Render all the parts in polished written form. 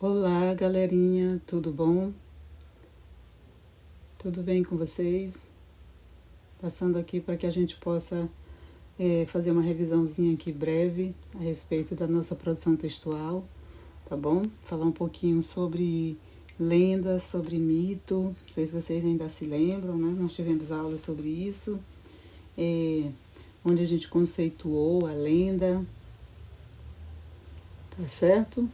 Olá, galerinha, tudo bom? Tudo bem com vocês? Passando aqui para que a gente possa fazer uma revisãozinha aqui breve a respeito da nossa produção textual, tá bom? Falar um pouquinho sobre lenda, sobre mito, não sei se vocês ainda se lembram, né? Nós tivemos aula sobre isso, onde a gente conceituou a lenda, tá certo?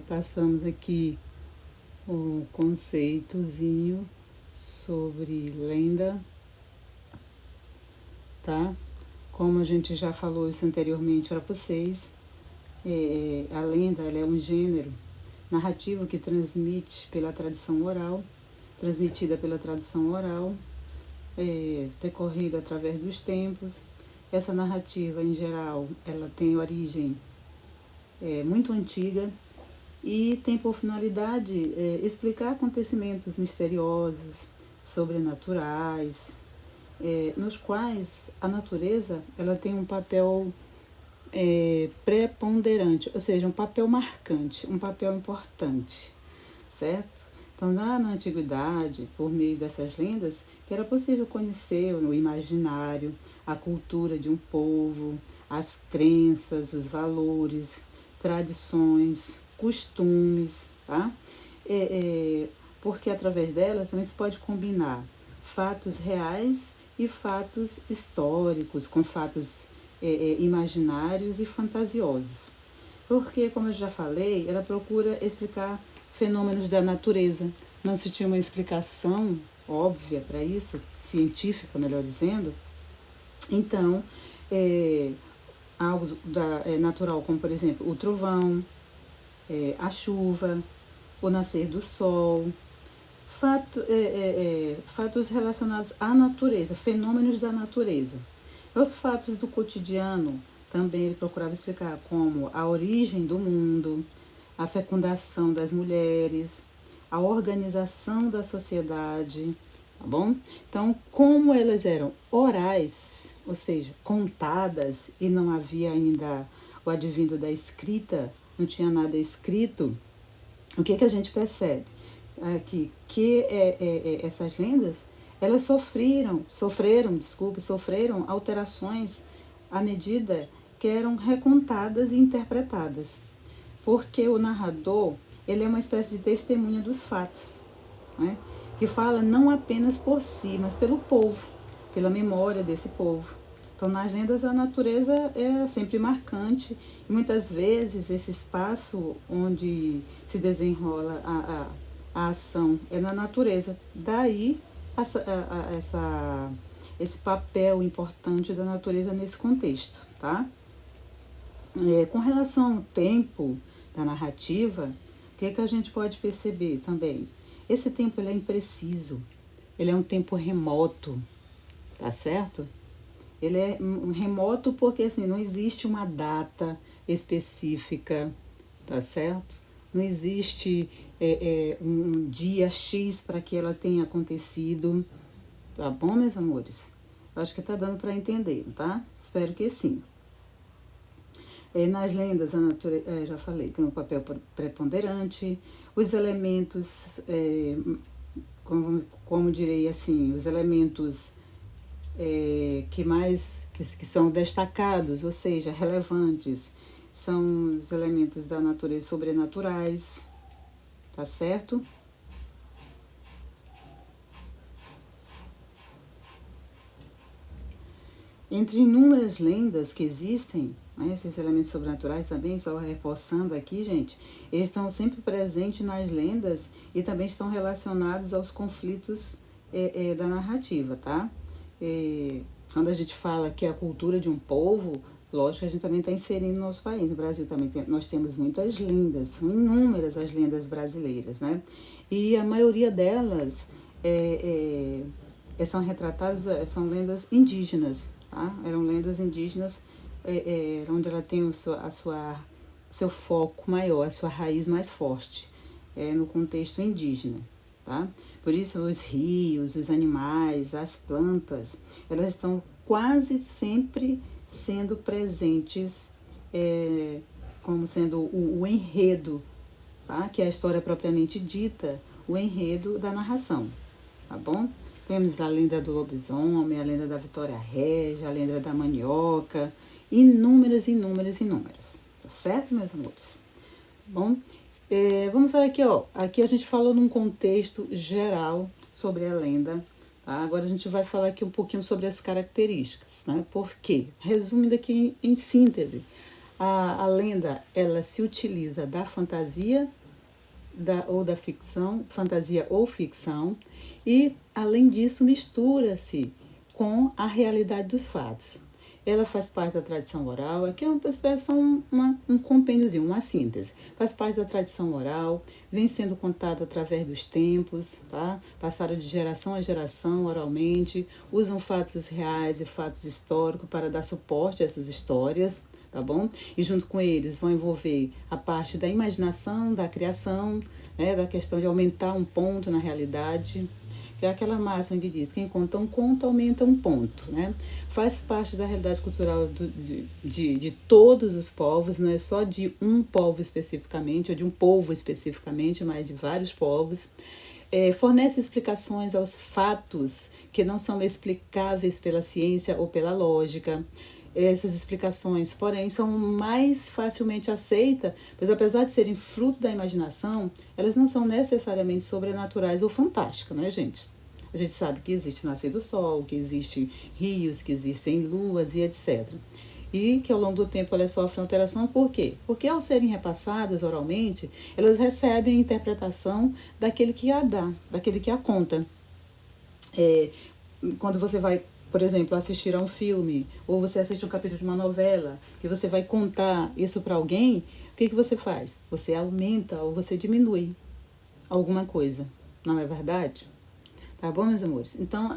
Passamos aqui um conceitozinho sobre lenda, tá? Como a gente já falou isso anteriormente para vocês, a lenda ela é um gênero narrativo que transmitida pela tradição oral, decorrida através dos tempos. Essa narrativa, em geral, ela tem origem muito antiga e tem por finalidade explicar acontecimentos misteriosos, sobrenaturais, nos quais a natureza ela tem um papel preponderante, ou seja, um papel marcante, um papel importante, certo? Então, lá na antiguidade, por meio dessas lendas, que era possível conhecer no imaginário a cultura de um povo, as crenças, os valores, tradições, costumes, tá? Porque através delas também se pode combinar fatos reais e fatos históricos, com fatos imaginários e fantasiosos. Porque, como eu já falei, ela procura explicar fenômenos da natureza. Não se tinha uma explicação óbvia para isso, científica, melhor dizendo. Então, algo natural, como por exemplo o trovão, a chuva, o nascer do sol, fatos relacionados à natureza, fenômenos da natureza. Os fatos do cotidiano também ele procurava explicar, como a origem do mundo, a fecundação das mulheres, a organização da sociedade, tá bom? Então, como elas eram orais, ou seja, contadas, e não havia ainda o advindo da escrita, não tinha nada escrito, o que a gente percebe? Aqui, que essas lendas, elas sofreram alterações à medida que eram recontadas e interpretadas. Porque o narrador, ele é uma espécie de testemunha dos fatos, né? Que fala não apenas por si, mas pelo povo, pela memória desse povo. Então, nas lendas, a natureza é sempre marcante e muitas vezes esse espaço onde se desenrola a ação é na natureza. Daí esse papel importante da natureza nesse contexto, tá? Com relação ao tempo da narrativa, o que a gente pode perceber também? Esse tempo ele é impreciso, ele é um tempo remoto, tá certo? Ele é remoto porque assim, não existe uma data específica, tá certo? Não existe um dia X para que ela tenha acontecido, tá bom, meus amores? Acho que tá dando para entender, tá? Espero que sim. Nas lendas, a natureza, já falei, tem um papel preponderante, os elementos, como direi assim, os elementos que são destacados, ou seja, relevantes, são os elementos da natureza sobrenaturais, tá certo? Entre inúmeras lendas que existem, né, esses elementos sobrenaturais também, só reforçando aqui, gente, eles estão sempre presentes nas lendas e também estão relacionados aos conflitos da narrativa, tá? Quando a gente fala que é a cultura de um povo, lógico que a gente também está inserindo no nosso país. No Brasil também nós temos muitas lendas, são inúmeras as lendas brasileiras, né? E a maioria delas são retratadas, são lendas indígenas, tá? Eram lendas indígenas onde ela tem seu foco maior, a sua raiz mais forte, no contexto indígena. Tá? Por isso os rios, os animais, as plantas, elas estão quase sempre sendo presentes como sendo o enredo tá? Que é a história propriamente dita, o enredo da narração, tá bom? Temos a lenda do lobisomem, a lenda da Vitória Régia, a lenda da manioca, inúmeras, tá certo, meus amores? Bom, vamos falar aqui, ó, aqui a gente falou num contexto geral sobre a lenda, tá? Agora a gente vai falar aqui um pouquinho sobre as características, né? Por quê? Resumindo aqui em síntese, a lenda, ela se utiliza da fantasia ou da ficção, fantasia ou ficção, e, além disso, mistura-se com a realidade dos fatos. Ela faz parte da tradição oral, aqui é uma espécie, um compêndiozinho, uma síntese. Faz parte da tradição oral, vem sendo contada através dos tempos, tá? Passada de geração a geração oralmente, usam fatos reais e fatos históricos para dar suporte a essas histórias, tá bom? E junto com eles vão envolver a parte da imaginação, da criação, né, da questão de aumentar um ponto na realidade, que é aquela máxima que diz, quem conta um conto aumenta um ponto, né? Faz parte da realidade cultural de todos os povos, não é só de um povo especificamente, ou de um povo especificamente, mas de vários povos. Fornece explicações aos fatos que não são explicáveis pela ciência ou pela lógica. Essas explicações, porém, são mais facilmente aceitas, pois apesar de serem fruto da imaginação, elas não são necessariamente sobrenaturais ou fantásticas, né, gente? A gente sabe que existe o nascer do sol, que existem rios, que existem luas e etc. E que ao longo do tempo elas sofrem alteração, por quê? Porque ao serem repassadas oralmente, elas recebem a interpretação daquele que a dá, daquele que a conta. Quando você vai, por exemplo, assistir a um filme, ou você assiste um capítulo de uma novela, que você vai contar isso para alguém, o que você faz? Você aumenta ou você diminui alguma coisa, não é verdade? Tá bom, meus amores? Então,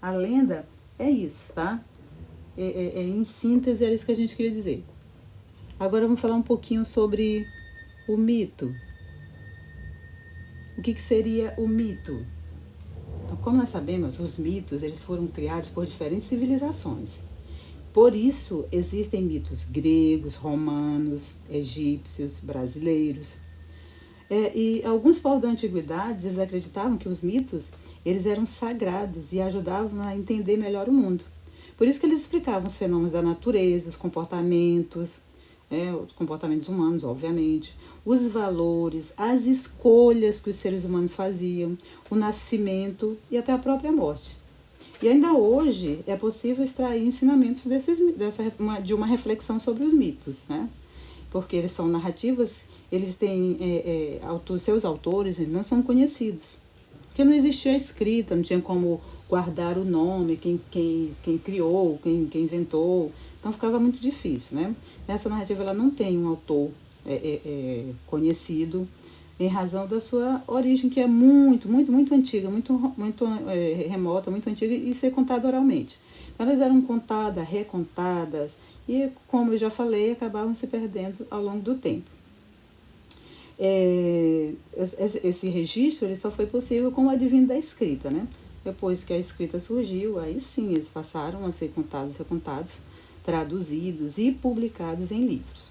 a lenda é isso, tá? Em síntese, era isso que a gente queria dizer. Agora vamos falar um pouquinho sobre o mito. O que seria o mito? Então, como nós sabemos, os mitos eles foram criados por diferentes civilizações. Por isso, existem mitos gregos, romanos, egípcios, brasileiros. E alguns povos da antiguidade eles acreditavam que os mitos eles eram sagrados e ajudavam a entender melhor o mundo. Por isso que eles explicavam os fenômenos da natureza, os comportamentos humanos, obviamente, os valores, as escolhas que os seres humanos faziam, o nascimento e até a própria morte. E ainda hoje é possível extrair ensinamentos de uma reflexão sobre os mitos, né? Porque eles são narrativas, eles têm seus autores não são conhecidos, porque não existia escrita, não tinha como guardar o nome, quem criou, quem inventou, então ficava muito difícil, né? Essa narrativa ela não tem um autor conhecido, em razão da sua origem, que é muito antiga, muito remota, muito antiga, e ser contada oralmente. Então, elas eram contadas, recontadas, e, como eu já falei, acabavam se perdendo ao longo do tempo. Esse registro ele só foi possível com o advento da escrita, né? Depois que a escrita surgiu, aí sim eles passaram a ser contados, recontados, traduzidos e publicados em livros.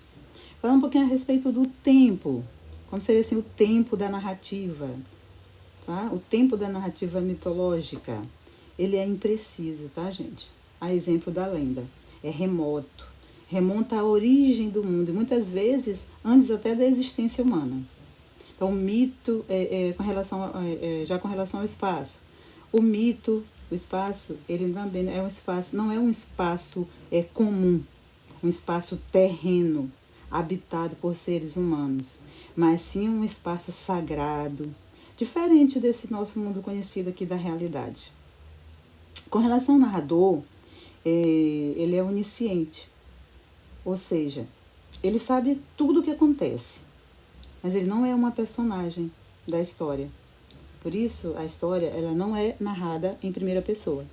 Falando um pouquinho a respeito do tempo, como seria assim o tempo da narrativa, tá? O tempo da narrativa mitológica, ele é impreciso, tá, gente? A exemplo da lenda, é remoto, remonta à origem do mundo, e muitas vezes antes até da existência humana. Então, o mito já com relação ao espaço. O mito, o espaço, ele também é um espaço, não é um espaço comum, um espaço terreno, habitado por seres humanos, mas sim um espaço sagrado, diferente desse nosso mundo conhecido aqui da realidade. Com relação ao narrador, ele é onisciente, ou seja, ele sabe tudo o que acontece, mas ele não é uma personagem da história. Por isso, a história ela não é narrada em primeira pessoa,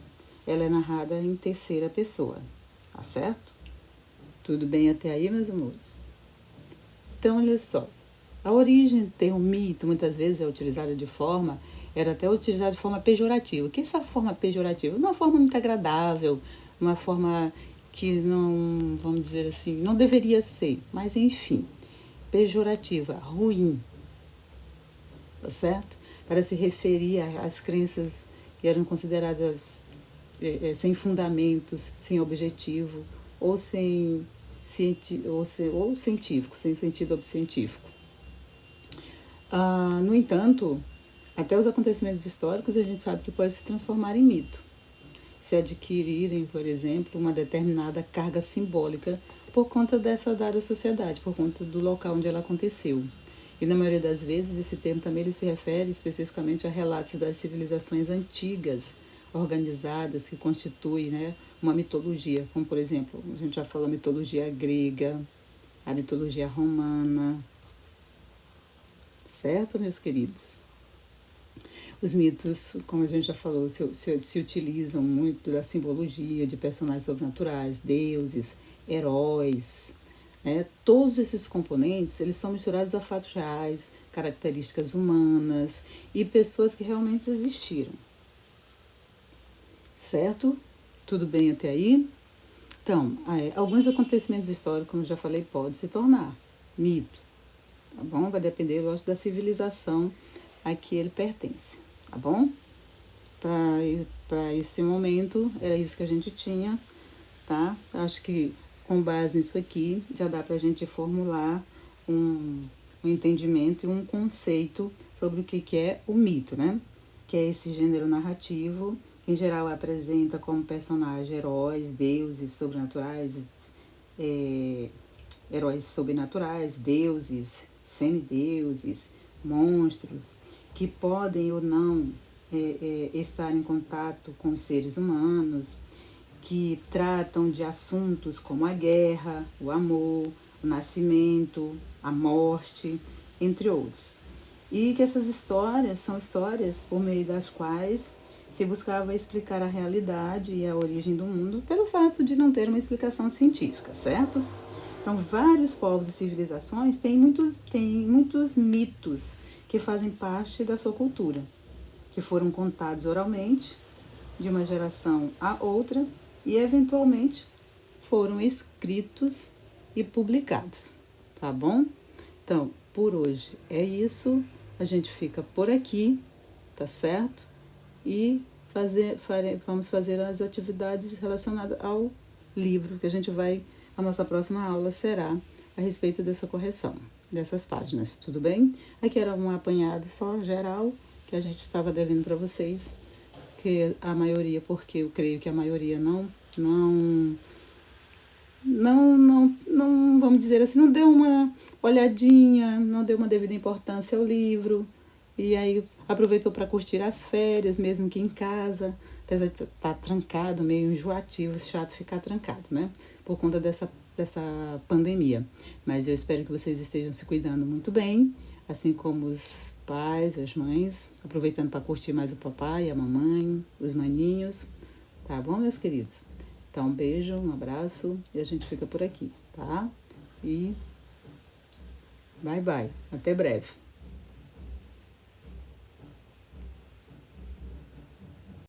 ela é narrada em terceira pessoa, tá certo? Tudo bem até aí, meus amores? Então, olha só, a origem do termo mito muitas vezes era até utilizada de forma pejorativa. O que é essa forma pejorativa? Uma forma muito agradável, uma forma que não, vamos dizer assim, não deveria ser, mas enfim, pejorativa, ruim, tá certo? Para se referir às crenças que eram consideradas sem fundamentos, sem objetivo, ou ou científico, sem sentido científico. No entanto, até os acontecimentos históricos a gente sabe que pode se transformar em mito, se adquirirem, por exemplo, uma determinada carga simbólica por conta dessa dada sociedade, por conta do local onde ela aconteceu. E na maioria das vezes esse termo também ele se refere especificamente a relatos das civilizações antigas, organizadas, que constituem, né, uma mitologia, como por exemplo, a gente já falou a mitologia grega, a mitologia romana, certo, meus queridos? Os mitos, como a gente já falou, se utilizam muito da simbologia de personagens sobrenaturais, deuses, heróis, né? Todos esses componentes, eles são misturados a fatos reais, características humanas e pessoas que realmente existiram. Certo? Tudo bem até aí? Então, alguns acontecimentos históricos, como eu já falei, podem se tornar mito, tá bom? Vai depender, lógico, da civilização a que ele pertence, tá bom? Para esse momento, era isso que a gente tinha, tá? Acho que com base nisso aqui, já dá para a gente formular um entendimento e um conceito sobre o que é o mito, né? Que é esse gênero narrativo, que em geral apresenta como personagem heróis, deuses sobrenaturais, deuses, semideuses, monstros, que podem ou não estar em contato com os seres humanos, que tratam de assuntos como a guerra, o amor, o nascimento, a morte, entre outros. E que essas histórias são histórias por meio das quais se buscava explicar a realidade e a origem do mundo pelo fato de não ter uma explicação científica, certo? Então, vários povos e civilizações têm muitos mitos que fazem parte da sua cultura, que foram contados oralmente de uma geração a outra e, eventualmente, foram escritos e publicados, tá bom? Então, por hoje é isso, a gente fica por aqui, tá certo? E vamos fazer as atividades relacionadas ao livro, que a nossa próxima aula será a respeito dessa correção, dessas páginas, tudo bem? Aqui era um apanhado só geral, que a gente estava devendo para vocês, que a maioria, porque eu creio que a maioria não, vamos dizer assim, não deu uma olhadinha, não deu uma devida importância ao livro, e aí aproveitou para curtir as férias, mesmo que em casa, apesar de estar trancado, meio enjoativo, chato ficar trancado, né? Por conta dessa pandemia. Mas eu espero que vocês estejam se cuidando muito bem, assim como os pais, as mães, aproveitando para curtir mais o papai, a mamãe, os maninhos, tá bom, meus queridos? Então, um beijo, um abraço e a gente fica por aqui, tá? E bye, bye. Até breve.